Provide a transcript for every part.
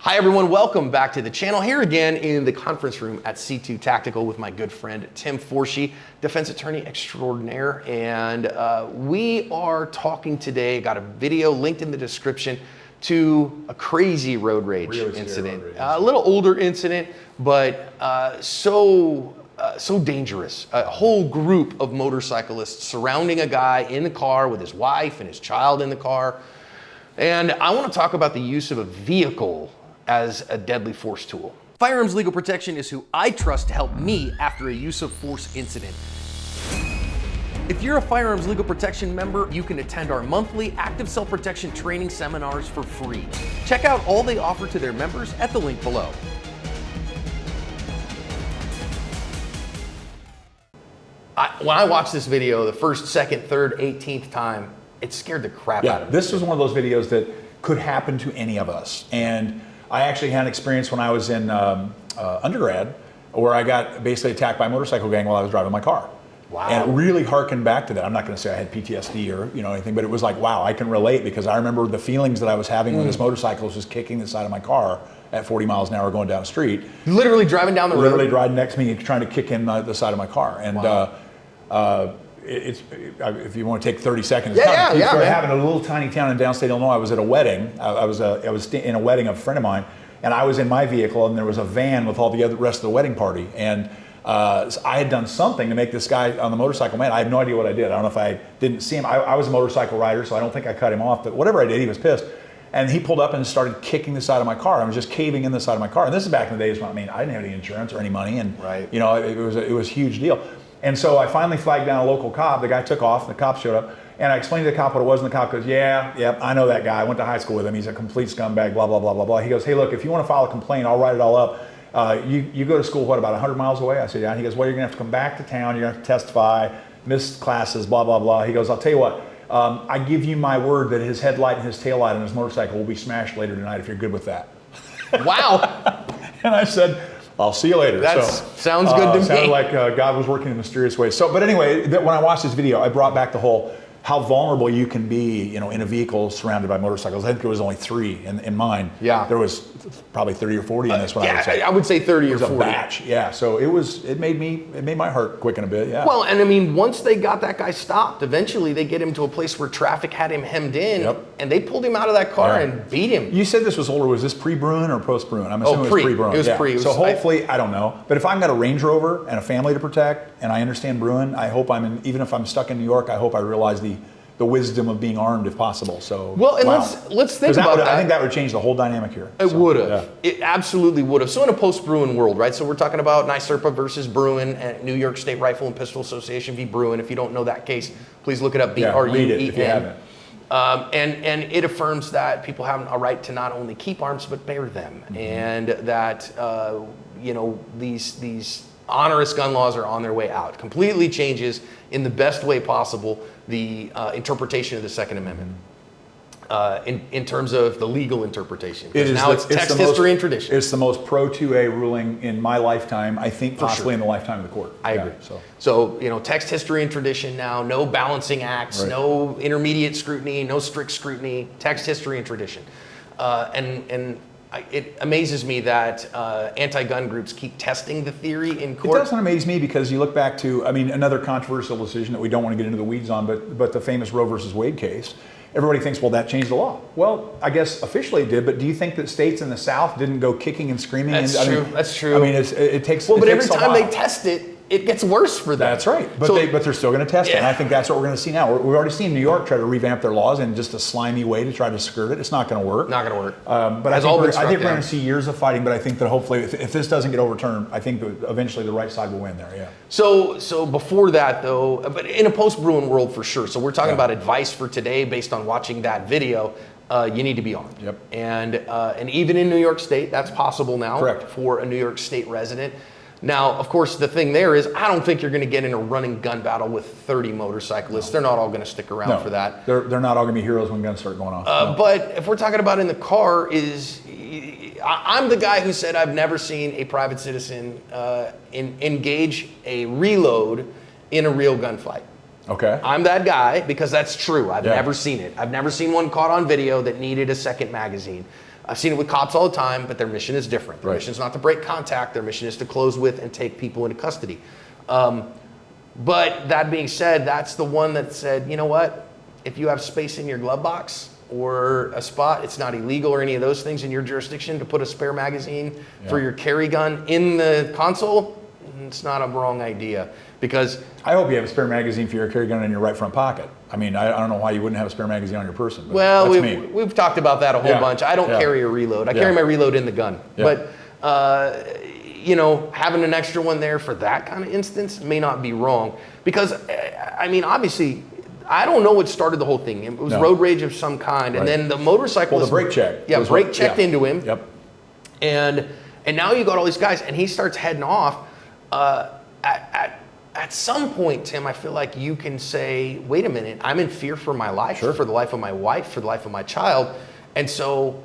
Hi everyone, welcome back to the channel. Here again in the conference room at C2 Tactical with my good friend Tim Forshee, defense attorney extraordinaire. And we are talking today, got a video linked in the description to a crazy road rage incident. A little older incident, but so dangerous. A whole group of motorcyclists surrounding a guy in the car with his wife and his child in the car. And I want to talk about the use of a vehicle as a deadly force tool. Firearms Legal Protection is who I trust to help me after a use of force incident. If you're a Firearms Legal Protection member, you can attend our monthly active self-protection training seminars for free. Check out all they offer to their members at the link below. When I watched this video the first, second, third, 18th time, it scared the crap out of me. This was one of those videos that could happen to any of us. And I actually had an experience when I was in undergrad where I got basically attacked by a motorcycle gang while I was driving my car. Wow. And it really harkened back to that. I'm not going to say I had PTSD or anything, but it was like, wow, I can relate because I remember the feelings that I was having when this motorcycle was just kicking the side of my car at 40 miles an hour going down the street. Literally driving down the road? Literally driving next to me trying to kick in the side of my car. And wow. If you want to take 30 seconds, it happened in a little tiny town in downstate Illinois. I was at a wedding. I was in a wedding of a friend of mine, and I was in my vehicle, and there was a van with all the rest of the wedding party. And so I had done something to make this guy on the motorcycle mad. I have no idea what I did. I don't know if I didn't see him. I was a motorcycle rider, so I don't think I cut him off. But whatever I did, he was pissed. And he pulled up and started kicking the side of my car. I was just caving in the side of my car. And this is back in the days when I didn't have any insurance or any money, and it was a huge deal. And so I finally flagged down a local cop. The guy took off, the cop showed up, and I explained to the cop what it was, and the cop goes, yeah, I know that guy. I went to high school with him. He's a complete scumbag, blah, blah, blah, blah, blah. He goes, hey, look, if you want to file a complaint, I'll write it all up. You go to school, what, about 100 miles away? I said, yeah. And he goes, well, you're going to have to come back to town. You're going to have to testify, miss classes, blah, blah, blah. He goes, I'll tell you what, I give you my word that his headlight and his taillight on his motorcycle will be smashed later tonight if you're good with that. Wow. And I said, I'll see you later. That sounds good to me. Sounded like God was working in mysterious ways. So, but anyway, when I watched this video, I brought back the whole how vulnerable you can be, in a vehicle surrounded by motorcycles. I think there was only 3 in mine. Yeah. There was probably 30 or 40 in this one. I would say 30 or 40. A batch. Yeah. So it made my heart quicken a bit. Yeah. Well, and I mean, once they got that guy stopped, eventually they get him to a place where traffic had him hemmed in, and they pulled him out of that car and beat him. You said this was older. Was this pre-Bruin or post-Bruin? I'm assuming it was pre-Bruin. It was pre. So hopefully, I don't know. But if I've got a Range Rover and a family to protect, and I understand Bruin, I hope even if I'm stuck in New York, I hope I realize the wisdom of being armed if possible. So let's think about that. I think that would change the whole dynamic here. It would have. Yeah. It absolutely would have. So in a post-Bruin world, right? So we're talking about NYSERPA versus Bruin and New York State Rifle and Pistol Association v. Bruin. If you don't know that case, please look it up. Read it if you haven't. And it affirms that people have a right to not only keep arms but bear them, and that these onerous gun laws are on their way out. Completely changes in the best way possible the interpretation of the Second Amendment in terms of the legal interpretation. Now it's text, history, and tradition. It's the most pro-2A ruling in my lifetime, I think possibly in the lifetime of the court. I agree. So text, history, and tradition now, no balancing acts, no intermediate scrutiny, no strict scrutiny, text, history, and tradition. It amazes me that anti-gun groups keep testing the theory in court. It doesn't amaze me because you look back to, another controversial decision that we don't want to get into the weeds on, but the famous Roe versus Wade case. Everybody thinks, well, that changed the law. Well, I guess officially it did, but do you think that states in the South didn't go kicking and screaming? That's true. It takes. Well, but every time they test it, it gets worse for them. That's right. But they're still going to test it. And I think that's what we're going to see now. We've already seen New York try to revamp their laws in just a slimy way to try to skirt it. It's not going to work. Not going to work. But I think we're going to see years of fighting. But I think that hopefully, if this doesn't get overturned, I think that eventually the right side will win there. Yeah. So before that though, but in a post-Bruin world for sure. So we're talking about advice for today based on watching that video. You need to be armed. Yep. And even in New York State, that's possible now. Correct. For a New York State resident. Now, of course, the thing there is, I don't think you're going to get in a running gun battle with 30 motorcyclists. They're not all going to stick around for that. They're not all going to be heroes when guns start going off. But if we're talking about in the car, I'm the guy who said I've never seen a private citizen engage a reload in a real gunfight. Okay. I'm that guy because that's true. I've never seen it. I've never seen one caught on video that needed a second magazine. I've seen it with cops all the time, but their mission is different. Their Right. mission is not to break contact. Their mission is to close with and take people into custody. But that being said, that's the one that said, you know what? If you have space in your glove box or a spot, it's not illegal or any of those things in your jurisdiction to put a spare magazine for your carry gun in the console, it's not a wrong idea. Because I hope you have a spare magazine for your carry gun in your right front pocket. I mean, I don't know why you wouldn't have a spare magazine on your person. But well, that's me. we've talked about that a whole bunch. I don't carry a reload. I carry my reload in the gun. But, you know, having an extra one there for that kind of instance may not be wrong. Because, I mean, obviously, I don't know what started the whole thing. It was road rage of some kind. And then the motorcyclist. Well, the brake check. Yeah, brake checked into him. Yep. And now you got all these guys, and he starts heading off. At some point, Tim, I feel like you can say, wait a minute, I'm in fear for my life, for the life of my wife, for the life of my child. And so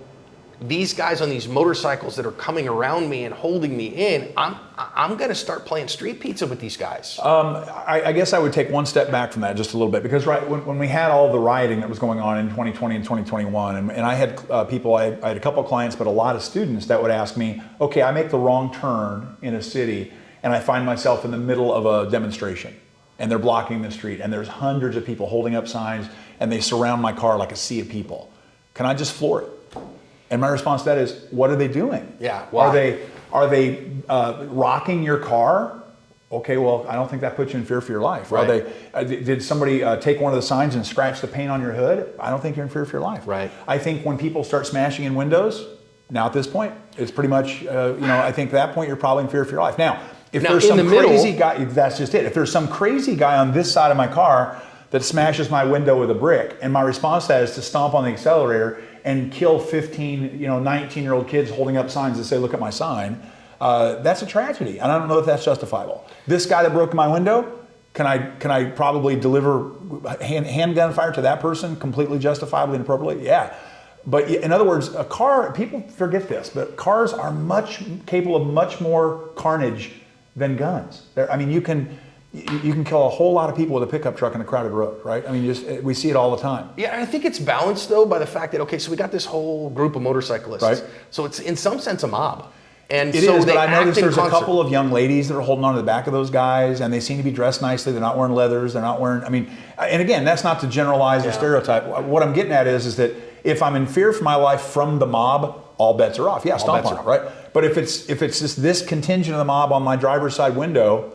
these guys on these motorcycles that are coming around me and holding me in, I'm going to start playing street pizza with these guys. I guess I would take one step back from that just a little bit, because when we had all the rioting that was going on in 2020 and 2021, and I had people, I had a couple of clients, but a lot of students that would ask me, okay, I make the wrong turn in a city, and I find myself in the middle of a demonstration, and they're blocking the street, and there's hundreds of people holding up signs, and they surround my car like a sea of people. Can I just floor it? And my response to that is, what are they doing? Yeah, why? Are they rocking your car? Okay, well, I don't think that puts you in fear for your life. Right. Did somebody take one of the signs and scratch the paint on your hood? I don't think you're in fear for your life. Right. I think when people start smashing in windows, now at this point, it's pretty much, I think at that point you're probably in fear for your life. Now, if there's some crazy guy, that's just it. If there's some crazy guy on this side of my car that smashes my window with a brick, and my response to that is to stomp on the accelerator and kill 15, 19-year-old kids holding up signs that say, look at my sign, that's a tragedy. And I don't know if that's justifiable. This guy that broke my window, can I probably deliver handgun fire to that person completely justifiably and appropriately? Yeah. But in other words, a car, people forget this, but cars are capable of much more carnage than guns. You can kill a whole lot of people with a pickup truck in a crowded road, right? I mean, we see it all the time. Yeah, and I think it's balanced though by the fact that, okay, so we got this whole group of motorcyclists. Right. So it's in some sense a mob. And it is, but I noticed there's a couple of young ladies that are holding on to the back of those guys, and they seem to be dressed nicely. They're not wearing leathers. They're not wearing, and again, that's not to generalize or stereotype. What I'm getting at is that if I'm in fear for my life from the mob, all bets are off. Yeah, stomp on it, right? But if it's just this contingent of the mob on my driver's side window,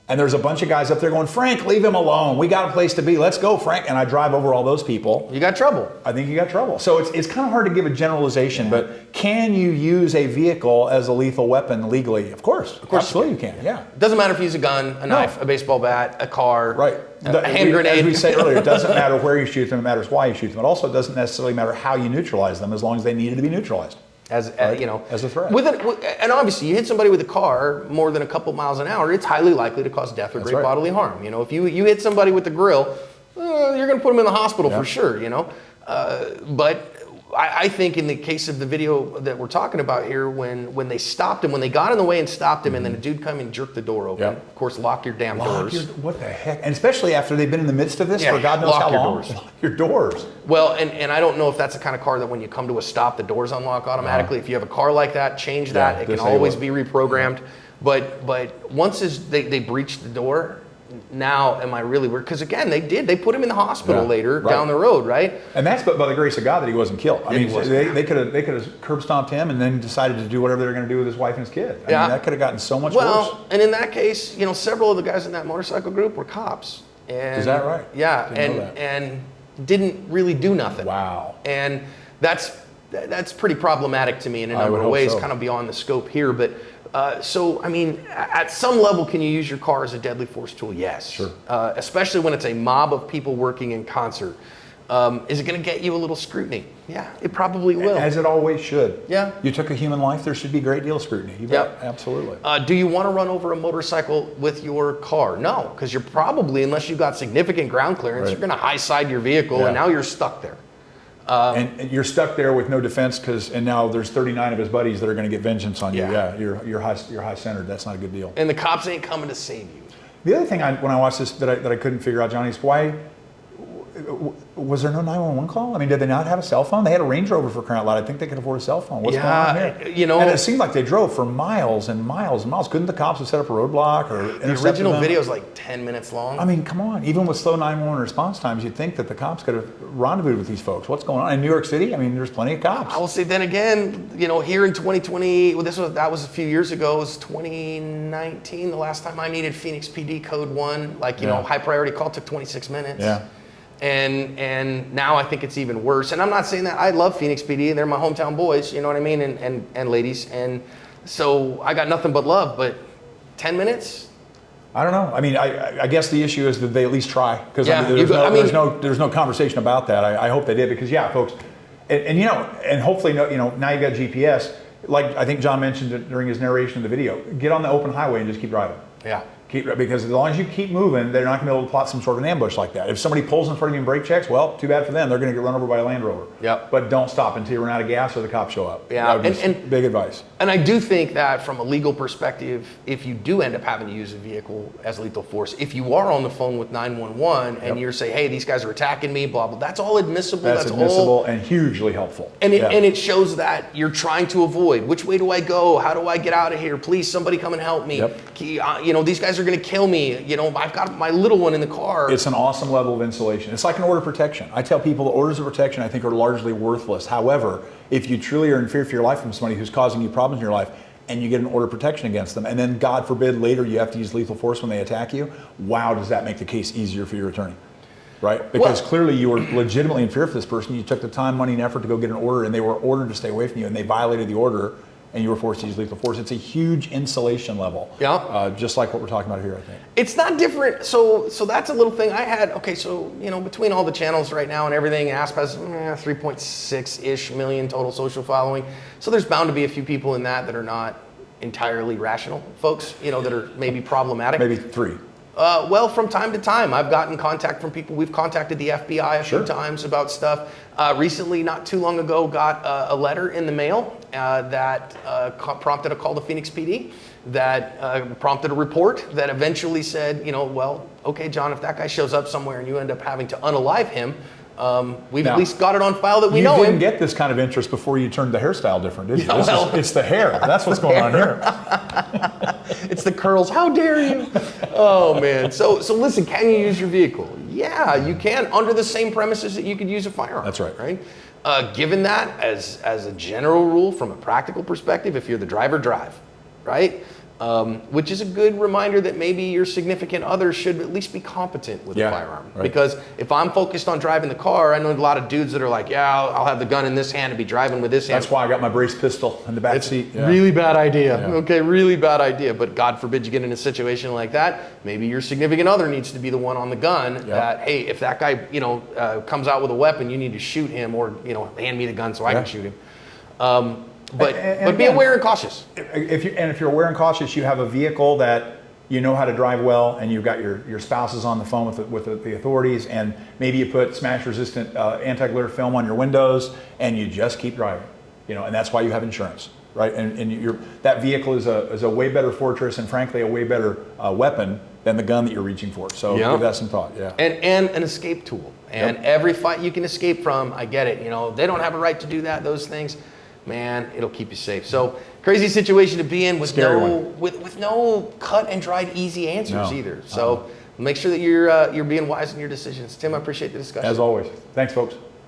and there's a bunch of guys up there going, Frank, leave him alone. We got a place to be. Let's go, Frank. And I drive over all those people. You got trouble. I think you got trouble. So it's kind of hard to give a generalization, but can you use a vehicle as a lethal weapon legally? Of course. Absolutely you can. Yeah. It doesn't matter if you use a gun, a knife, a baseball bat, a car, right. A hand grenade. As we said earlier, it doesn't matter where you shoot them, it matters why you shoot them. It also doesn't necessarily matter how you neutralize them, as long as they needed to be neutralized. As a threat. And obviously, you hit somebody with a car more than a couple miles an hour, it's highly likely to cause death or great bodily harm. If you hit somebody with the grill, you're going to put them in the hospital for sure. But I think in the case of the video that we're talking about here, when they stopped him, when they got in the way and stopped him, and then a dude come and jerked the door open. Of course, lock your damn doors. What the heck? And especially after they've been in the midst of this for God knows how long. Lock your doors. Well, and I don't know if that's the kind of car that when you come to a stop, the doors unlock automatically. If you have a car like that, change that. It can always be reprogrammed. But once they breached the door, now am I really worried? Because again, they put him in the hospital later down the road, right? And that's by the grace of God that he wasn't killed. I mean, they could have curb stomped him and then decided to do whatever they were going to do with his wife and his kid. I mean, that could have gotten so much worse. And in that case, several of the guys in that motorcycle group were cops. And, is that right? Yeah, and didn't really do nothing. Wow. And that's pretty problematic to me in a number of ways, kind of beyond the scope here, but. So, I mean, at some level, can you use your car as a deadly force tool? Yes. Sure. Especially when it's a mob of people working in concert. Is it going to get you a little scrutiny? Yeah, it probably will. As it always should. Yeah. You took a human life, there should be a great deal of scrutiny. You bet. Absolutely. Do you want to run over a motorcycle with your car? No, because you're probably, unless you've got significant ground clearance, you're going to high side your vehicle, and now you're stuck there. And you're stuck there with no defense and now there's 39 of his buddies that are going to get vengeance on you. Yeah, you're high-centered. That's not a good deal. And the cops ain't coming to save you. The other thing when I watched this that I couldn't figure out, Johnny, is why Was there no 911 call? I mean, did they not have a cell phone? They had a Range Rover for crying out loud. I think they could afford a cell phone. What's going on here? You know, and it seemed like they drove for miles and miles and miles. Couldn't the cops have set up a roadblock or intercepted the original them? video is like 10 minutes long. I mean, come on. Even with slow 911 response times, you'd think that the cops could have rendezvoused with these folks. What's going on in New York City? I mean, there's plenty of cops. I will say then again, you know, here in 2020, well, that was a few years ago. It was 2019, the last time I needed Phoenix PD code 1. Like, you know, high priority call took 26 minutes. Yeah. And now I think it's even worse. And I'm not saying that. I love Phoenix PD. They're my hometown boys, you know what I mean, and ladies. And so I got nothing but love. But 10 minutes? I don't know. I mean, I guess the issue is that they at least try. Because there's no conversation about that. I hope they did because, yeah, folks, and you know, and hopefully, you know, now you've got GPS. Like I think John mentioned it during his narration of the video, get on the open highway and just keep driving. Yeah. Because as long as you keep moving, they're not going to be able to plot some sort of an ambush like that. If somebody pulls in front of you and brake checks, well, too bad for them. They're going to get run over by a Land Rover. Yep. But don't stop until you run out of gas or the cops show up. Yeah. And big advice. And I do think that from a legal perspective, if you do end up having to use a vehicle as lethal force, if you are on the phone with 911 and you're saying, hey, these guys are attacking me, blah, blah, that's all admissible. That's admissible and hugely helpful. And it shows that you're trying to avoid. Which way do I go? How do I get out of here? Please, somebody come and help me. Yep. You know, these guys are going to kill me. You know, I've got my little one in the car. It's an awesome level of insulation. It's like an order of protection. I tell people the orders of protection I think are largely worthless. However, if you truly are in fear for your life from somebody who's causing you problems in your life and you get an order of protection against them, and then God forbid later you have to use lethal force when they attack you, wow, does that make the case easier for your attorney? Right? Because clearly you were legitimately in fear for this person. You took the time, money, and effort to go get an order, and they were ordered to stay away from you, and they violated the order, and you were forced to use lethal force. It's a huge insulation level. Yeah. Just like what we're talking about here, I think. It's not different. So that's a little thing I had. Okay, so, you know, between all the channels right now and everything, ASP has 3.6-ish million total social following. So there's bound to be a few people in that are not entirely rational folks, you know, that are maybe problematic. Maybe 3. Well, from time to time, I've gotten contact from people. We've contacted the FBI a few times about stuff. Recently, not too long ago, got a letter in the mail that prompted a call to Phoenix PD, that prompted a report that eventually said, you know, well, okay, John, if that guy shows up somewhere and you end up having to unalive him, we've at least got it on file that we know him. You didn't get this kind of interest before you turned the hairstyle different, did you? It's the hair. That's what's going on here. It's the curls. How dare you? Oh, man. So listen, can you use your vehicle? Yeah, you can, under the same premises that you could use a firearm. That's right. Right? Given that, as a general rule, from a practical perspective, if you're the driver, drive, right? Which is a good reminder that maybe your significant other should at least be competent with a firearm. Right. Because if I'm focused on driving the car, I know a lot of dudes that are like, yeah, I'll have the gun in this hand and be driving with this hand. That's why I got my brace pistol in the back seat. Really bad idea. Yeah. Okay, really bad idea. But God forbid you get in a situation like that. Maybe your significant other needs to be the one on the gun that, hey, if that guy, you know, comes out with a weapon, you need to shoot him, or, you know, hand me the gun so I can shoot him. But be aware and cautious. If you're aware and cautious, you have a vehicle that you know how to drive well, and you've got your spouses on the phone with the authorities, and maybe you put smash-resistant anti-glare film on your windows, and you just keep driving. You know, and that's why you have insurance, right? And that vehicle is a way better fortress, and frankly, a way better weapon than the gun that you're reaching for. So give that some thought. Yeah. And an escape tool. And every fight you can escape from, I get it. You know, they don't have a right to do that. Those things. Man, it'll keep you safe. So crazy situation to be in with no cut and dried easy answers either. So make sure that you're being wise in your decisions. Tim, I appreciate the discussion. As always. Thanks, folks.